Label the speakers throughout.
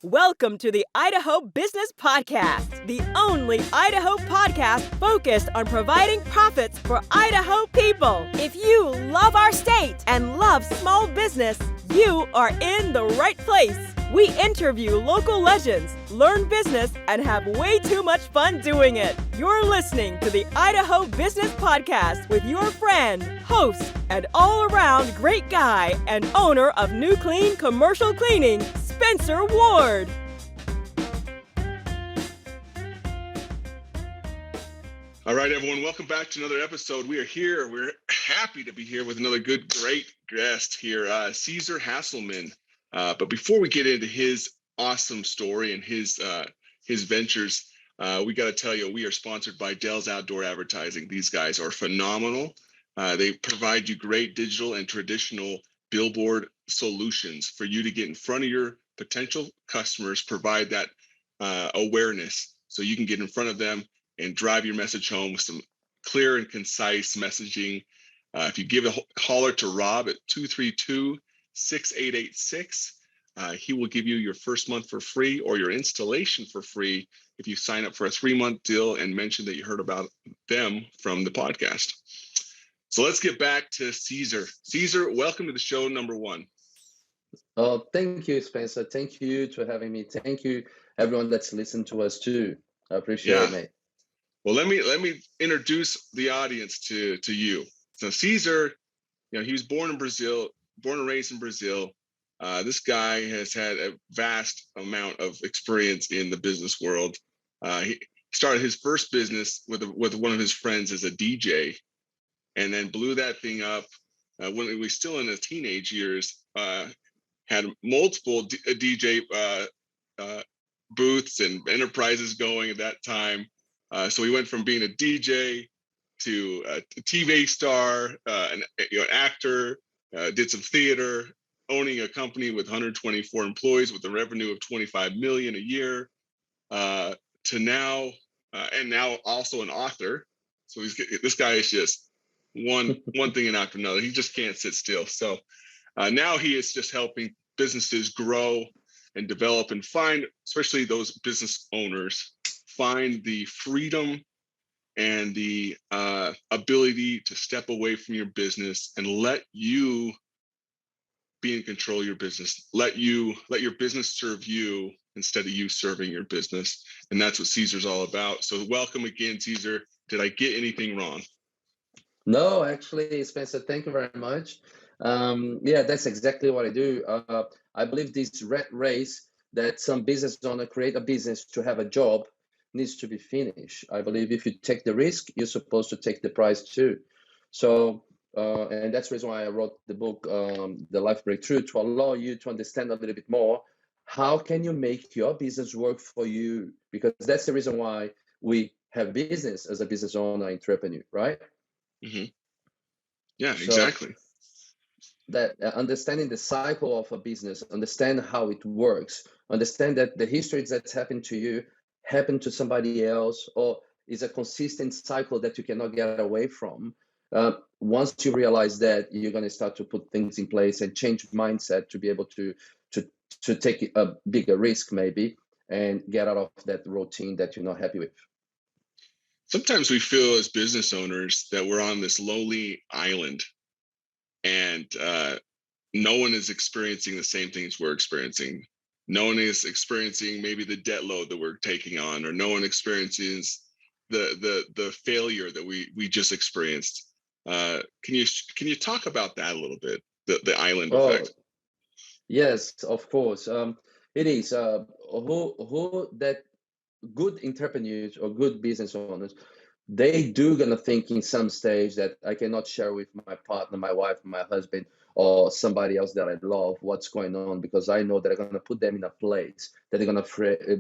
Speaker 1: Welcome to the Idaho Business Podcast, the only Idaho podcast focused on providing profits for Idaho people. If you love our state and love small business, you are in the right place. We interview local legends, learn business, and have way too much fun doing it. You're listening to the Idaho Business Podcast with your friend, host, and all-around great guy and owner of New Clean Commercial Cleaning, Spencer Ward.
Speaker 2: All right, everyone, welcome back to another episode. We are here. We're happy to be here with another great guest here, Cesar Hasselmann. But before we get into his awesome story and his ventures, we got to tell you, we are sponsored by Dell's Outdoor Advertising. These guys are phenomenal. They provide you great digital and traditional billboard solutions for you to get in front of your potential customers, provide that awareness so you can get in front of them and drive your message home with some clear and concise messaging. If you give a holler to Rob at 232-6886, he will give you your first month for free or your installation for free if you sign up for a 3-month deal and mention that you heard about them from the podcast. So let's get back to Cesar. Cesar, welcome to the show number 1.
Speaker 3: Oh, thank you, Spencer. Thank you for having me. Thank you, everyone that's listened to us too. I appreciate it, mate.
Speaker 2: Well, let me introduce the audience to you. So Cesar, he was born and raised in Brazil. This guy has had a vast amount of experience in the business world. He started his first business with one of his friends as a DJ, and then blew that thing up when he was still in his teenage years. Had multiple DJ booths and enterprises going at that time. So he went from being a DJ to a TV star, an actor, did some theater, owning a company with 124 employees with a revenue of $25 million a year, to now, and now also an author. So this guy is just one thing after another. He just can't sit still. So now he is just helping businesses grow and develop and find, especially those business owners, find the freedom and the ability to step away from your business and let you be in control of your business. Let your business serve you instead of you serving your business. And that's what Cesar's all about. So welcome again, Cesar. Did I get anything wrong?
Speaker 3: No, actually, Spencer, thank you very much. That's exactly what I do. I believe this rat race that some business owner create a business to have a job needs to be finished. I believe if you take the risk, you're supposed to take the prize too. So, and that's the reason why I wrote the book, The Life Breakthrough, to allow you to understand a little bit more. How can you make your business work for you? Because that's the reason why we have business as a business owner, entrepreneur, right?
Speaker 2: Mm-hmm. Yeah, exactly.
Speaker 3: That understanding the cycle of a business, understand how it works, understand that the history that's happened to you happened to somebody else, or is a consistent cycle that you cannot get away from. Once you realize that, you're going to start to put things in place and change mindset to be able to take a bigger risk maybe and get out of that routine that you're not happy with.
Speaker 2: Sometimes we feel as business owners that we're on this lonely island and no one is experiencing the same things we're experiencing. No one is experiencing maybe the debt load that we're taking on, or no one experiences the failure that we just experienced. Can you talk about that a little bit, the island effect?
Speaker 3: Yes, of course. It is who that good entrepreneurs or good business owners, they do gonna think in some stage that I cannot share with my partner, my wife, my husband, or somebody else that I love what's going on, because I know that I'm gonna put them in a place that they're gonna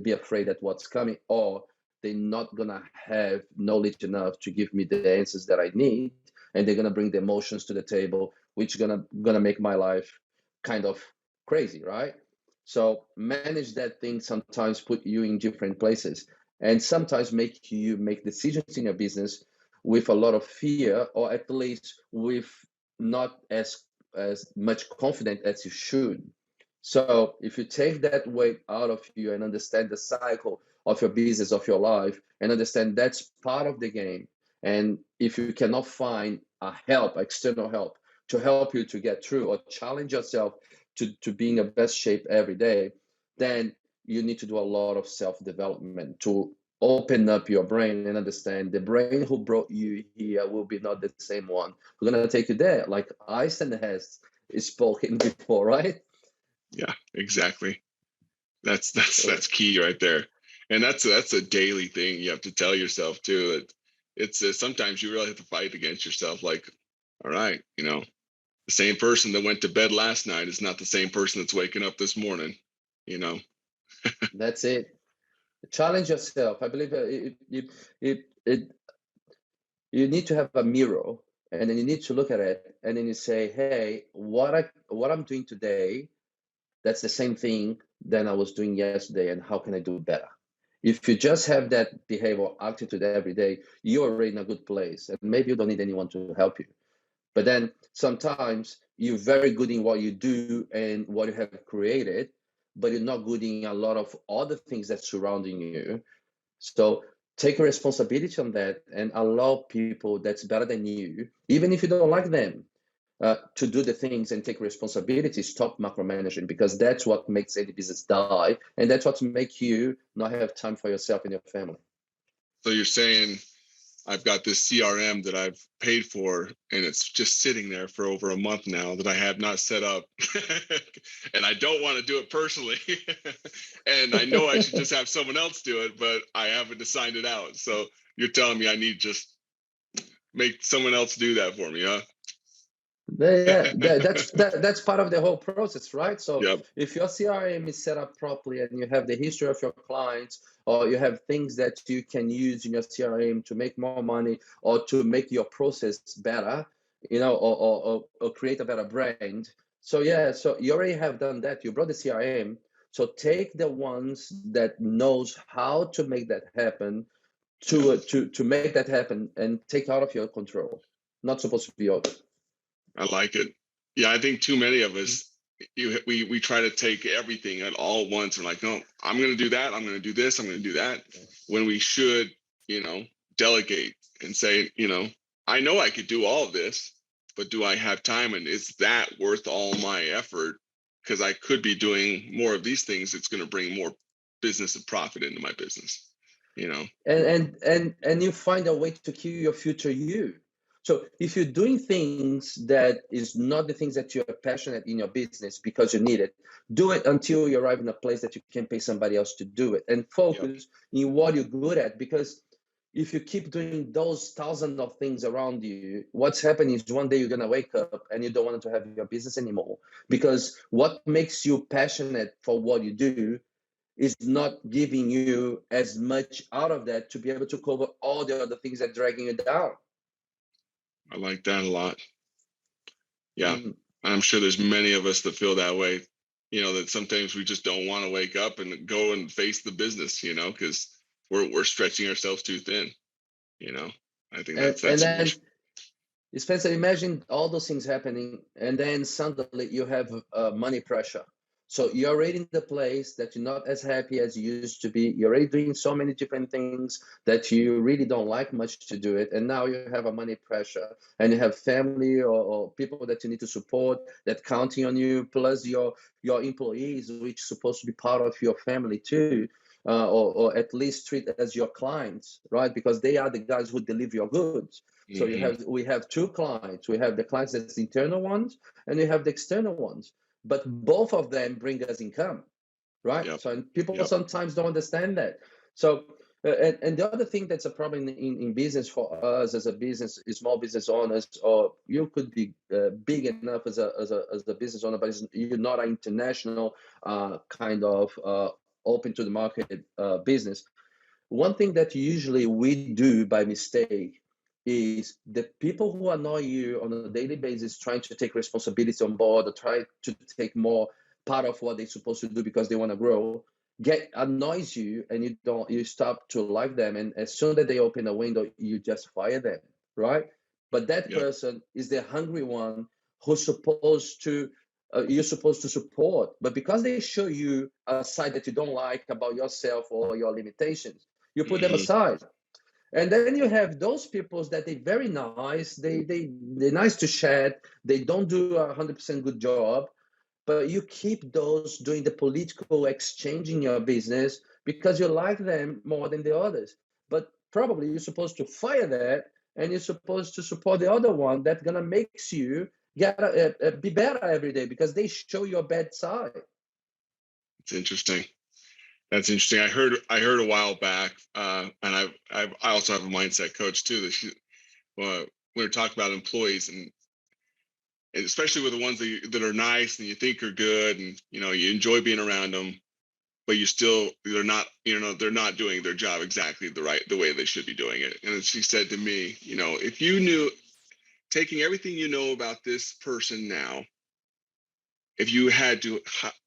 Speaker 3: be afraid that what's coming, or they're not gonna have knowledge enough to give me the answers that I need, and they're gonna bring the emotions to the table, which gonna make my life kind of crazy, right? So manage that thing sometimes put you in different places, and sometimes make you make decisions in your business with a lot of fear, or at least with not as much confidence as you should. So if you take that weight out of you and understand the cycle of your business, of your life, and understand that's part of the game, and if you cannot find a help, external help, to help you to get through or challenge yourself to be in the best shape every day, then you need to do a lot of self-development to open up your brain and understand the brain who brought you here will be not the same one who's going to take you there, like Einstein has spoken before, right?
Speaker 2: Yeah, exactly. That's key right there. And that's a daily thing you have to tell yourself too. It's sometimes you really have to fight against yourself. Like, all right, the same person that went to bed last night is not the same person that's waking up this morning. You know.
Speaker 3: That's it. Challenge yourself. I believe it, you need to have a mirror, and then you need to look at it, and then you say, hey, what I'm doing today, that's the same thing that I was doing yesterday, and how can I do better? If you just have that behavior attitude every day, you're already in a good place, and maybe you don't need anyone to help you. But then sometimes you're very good in what you do and what you have created, but you're not good in a lot of other things that's surrounding you. So take responsibility on that and allow people that's better than you, even if you don't like them, to do the things and take responsibility. Stop micromanaging, because that's what makes any business die, and that's what makes you not have time for yourself and your family.
Speaker 2: So you're saying I've got this CRM that I've paid for, and it's just sitting there for over a month now that I have not set up. And I don't want to do it personally. And I know I should just have someone else do it, but I haven't assigned it out. So you're telling me I need to just make someone else do that for me, huh?
Speaker 3: Yeah, that's part of the whole process, right? So
Speaker 2: Yep.
Speaker 3: if your CRM is set up properly and you have the history of your clients, or you have things that you can use in your CRM to make more money or to make your process better, or create a better brand. So yeah, so you already have done that. You brought the CRM. So take the ones that knows how to make that happen, to make that happen, and take out of your control. Not supposed to be yours.
Speaker 2: I like it. Yeah, I think too many of us, we try to take everything at all once. We're like, no, I'm going to do that. I'm going to do this. I'm going to do that. When we should, delegate and say, I know I could do all of this, but do I have time? And is that worth all my effort? Because I could be doing more of these things. It's going to bring more business and profit into my business.
Speaker 3: And you find a way to kill your future you. So if you're doing things that is not the things that you're passionate in your business because you need it, do it until you arrive in a place that you can pay somebody else to do it, and focus in what you're good at. Because if you keep doing those thousands of things around you, what's happening is one day you're going to wake up and you don't want to have your business anymore, because what makes you passionate for what you do is not giving you as much out of that to be able to cover all the other things that are dragging you down.
Speaker 2: I like that a lot. Yeah. I'm sure there's many of us that feel that way, that sometimes we just don't want to wake up and go and face the business, because we're stretching ourselves too thin. I think that's
Speaker 3: And then,
Speaker 2: huge.
Speaker 3: Spencer, imagine all those things happening, and then suddenly you have money pressure. So you're already in the place that you're not as happy as you used to be. You're already doing so many different things that you really don't like much to do it. And now you have a money pressure, and you have family or people that you need to support that counting on you, plus your employees, which is supposed to be part of your family too. Or at least treat as your clients, right? Because they are the guys who deliver your goods. So we have two clients. We have the clients that's the internal ones, and we have the external ones. But both of them bring us income, right?
Speaker 2: Yep.
Speaker 3: So people sometimes don't understand that. So and the other thing that's a problem in business for us as a small business owners, or you could be big enough as a business owner, but you're not an international kind of open to the market business. One thing that usually we do by mistake is the people who annoy you on a daily basis trying to take responsibility on board or try to take more part of what they're supposed to do because they want to grow, annoys you, and you stop to like them, and as soon as they open a window, you just fire them, right? But that person is the hungry one who's supposed to you're supposed to support. But because they show you a side that you don't like about yourself or your limitations, you put them
Speaker 2: Hmm.
Speaker 3: aside. And then you have those people that they're very nice. They're nice to chat. They don't do 100% good job, but you keep those doing the political exchange in your business because you like them more than the others. But probably you're supposed to fire that, and you're supposed to support the other one that gonna makes you get be better every day because they show your bad side.
Speaker 2: It's interesting. That's interesting. I heard a while back, and I also have a mindset coach too. When we talk about employees, and especially with the ones that are nice and you think are good, and you enjoy being around them, but they're not doing their job exactly the way they should be doing it. And she said to me, if you knew, taking everything you know about this person now, if you had to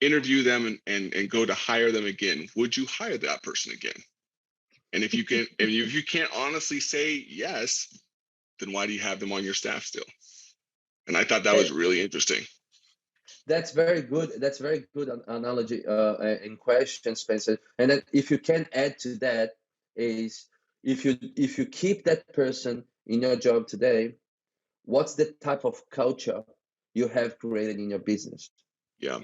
Speaker 2: interview them and go to hire them again, would you hire that person again? And if you can't honestly say yes, then why do you have them on your staff still? And I thought that was
Speaker 3: Eh,
Speaker 2: really interesting.
Speaker 3: That's very good. That's very good analogy in question, Spencer. And then if you can add to that is if you keep that person in your job today, what's the type of culture you have created in your business?
Speaker 2: Yeah.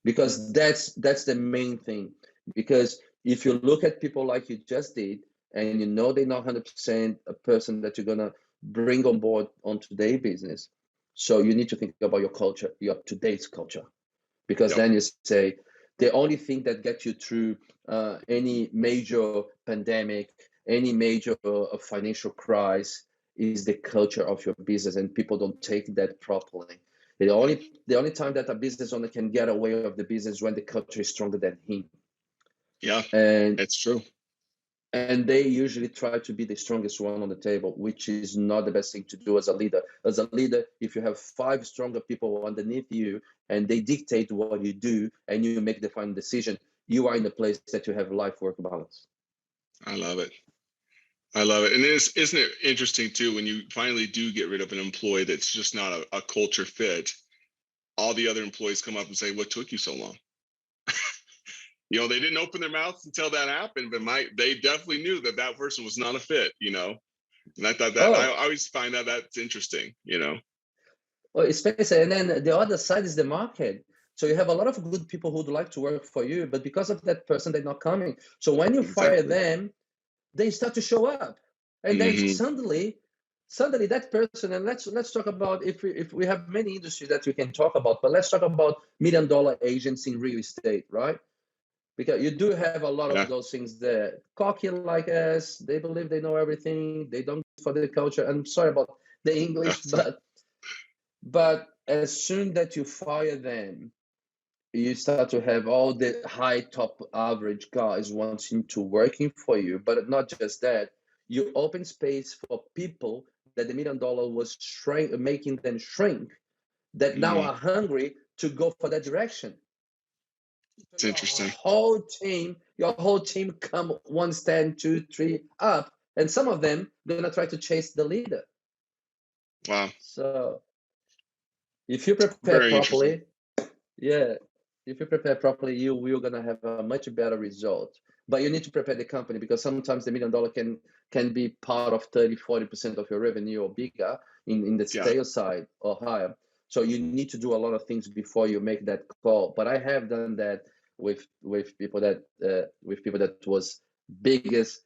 Speaker 3: Because that's the main thing. Because if you look at people like you just did, and you know they're not 100% a person that you're gonna bring on board onto their business, so you need to think about your culture, your today's culture, because
Speaker 2: Yep.
Speaker 3: then you say the only thing that gets you through any major pandemic, any major financial crisis is the culture of your business, and people don't take that properly. The only time that a business owner can get away of the business when the culture is stronger than him,
Speaker 2: Yeah.
Speaker 3: and
Speaker 2: It's true.
Speaker 3: they usually try to be the strongest one on the table, which is not the best thing to do as a leader. As a leader, if you have 5 stronger people underneath you and they dictate what you do and you make the final decision, you are in the place that you have life-work balance.
Speaker 2: I love it. I love it. And isn't it interesting too, when you finally do get rid of an employee that's just not a culture fit, all the other employees come up and say, what took you so long? They didn't open their mouths until that happened, but they definitely knew that person was not a fit. And I thought that, I
Speaker 3: Oh,
Speaker 2: always find that's interesting.
Speaker 3: well, especially, and then the other side is the market. So you have a lot of good people who'd like to work for you, but because of that person, they're not coming. So when you fire
Speaker 2: Exactly.
Speaker 3: them, they start to show up, and then
Speaker 2: Hmm.
Speaker 3: suddenly that person. And let's talk about, if we have many industries that we can talk about, but let's talk about $1 million agents in real estate, right? Because you do have a lot of
Speaker 2: Yeah.
Speaker 3: those things there, cocky like us. They believe they know everything. They don't for the culture. I'm sorry about the English, but as soon that you fire them, you start to have all the high top average guys wanting to working for you. But not just that, you open space for people that the $1 million was making them shrink, that now
Speaker 2: Hmm.
Speaker 3: are hungry to go for that direction. So
Speaker 2: It's interesting.
Speaker 3: your whole team come one stand, two, three up, and some of them gonna try to chase the leader.
Speaker 2: Wow.
Speaker 3: So if you prepare
Speaker 2: Very interesting.
Speaker 3: properly, yeah, if you prepare properly, you will gonna have a much better result. But you need to prepare the company, because sometimes the $1 million can be part of 30-40% of your revenue or bigger in the
Speaker 2: Yeah.
Speaker 3: sales side or higher. So you need to do a lot of things before you make that call. But I have done that with people that was biggest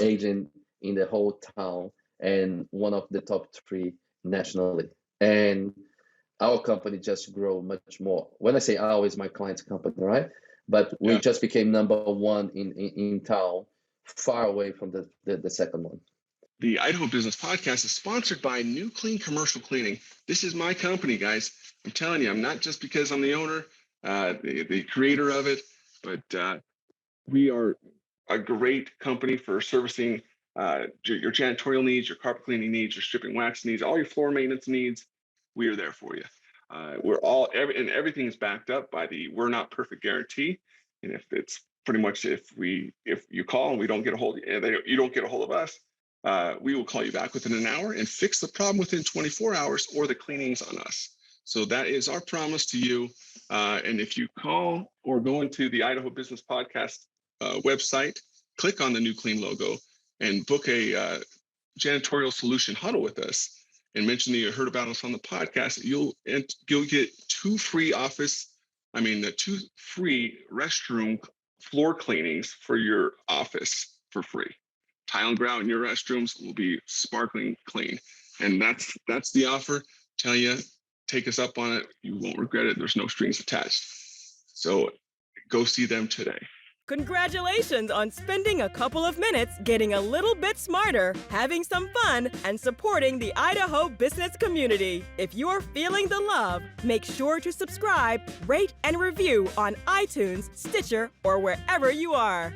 Speaker 3: agent in the whole town, and one of the top 3 nationally. And our company just grow much more. When I say our, is my client's company, right? But we
Speaker 2: Yeah.
Speaker 3: just became number 1 in town, far away from the second one.
Speaker 2: The Idaho Business Podcast is sponsored by New Clean Commercial Cleaning. This is my company, guys. I'm telling you, I'm not just because I'm the owner, the creator of it, but we are a great company for servicing your janitorial needs, your carpet cleaning needs, your stripping wax needs, all your floor maintenance needs. We are there for you. And everything is backed up by the "we're not perfect" guarantee. And if it's pretty much, if you call and we don't get a hold of you, you don't get a hold of us, we will call you back within an hour and fix the problem within 24 hours, or the cleaning's on us. So that is our promise to you. And if you call or go into the Idaho Business Podcast website, click on the New Clean logo and book a janitorial solution huddle with us, and mention that you heard about us on the podcast, you'll get two free restroom floor cleanings for your office for free. Tile and grout in your restrooms will be sparkling clean. And that's the offer. Tell you, take us up on it. You won't regret it. There's no strings attached. So go see them today.
Speaker 1: Congratulations on spending a couple of minutes getting a little bit smarter, having some fun, and supporting the Idaho business community. If you're feeling the love, make sure to subscribe, rate, and review on iTunes, Stitcher, or wherever you are.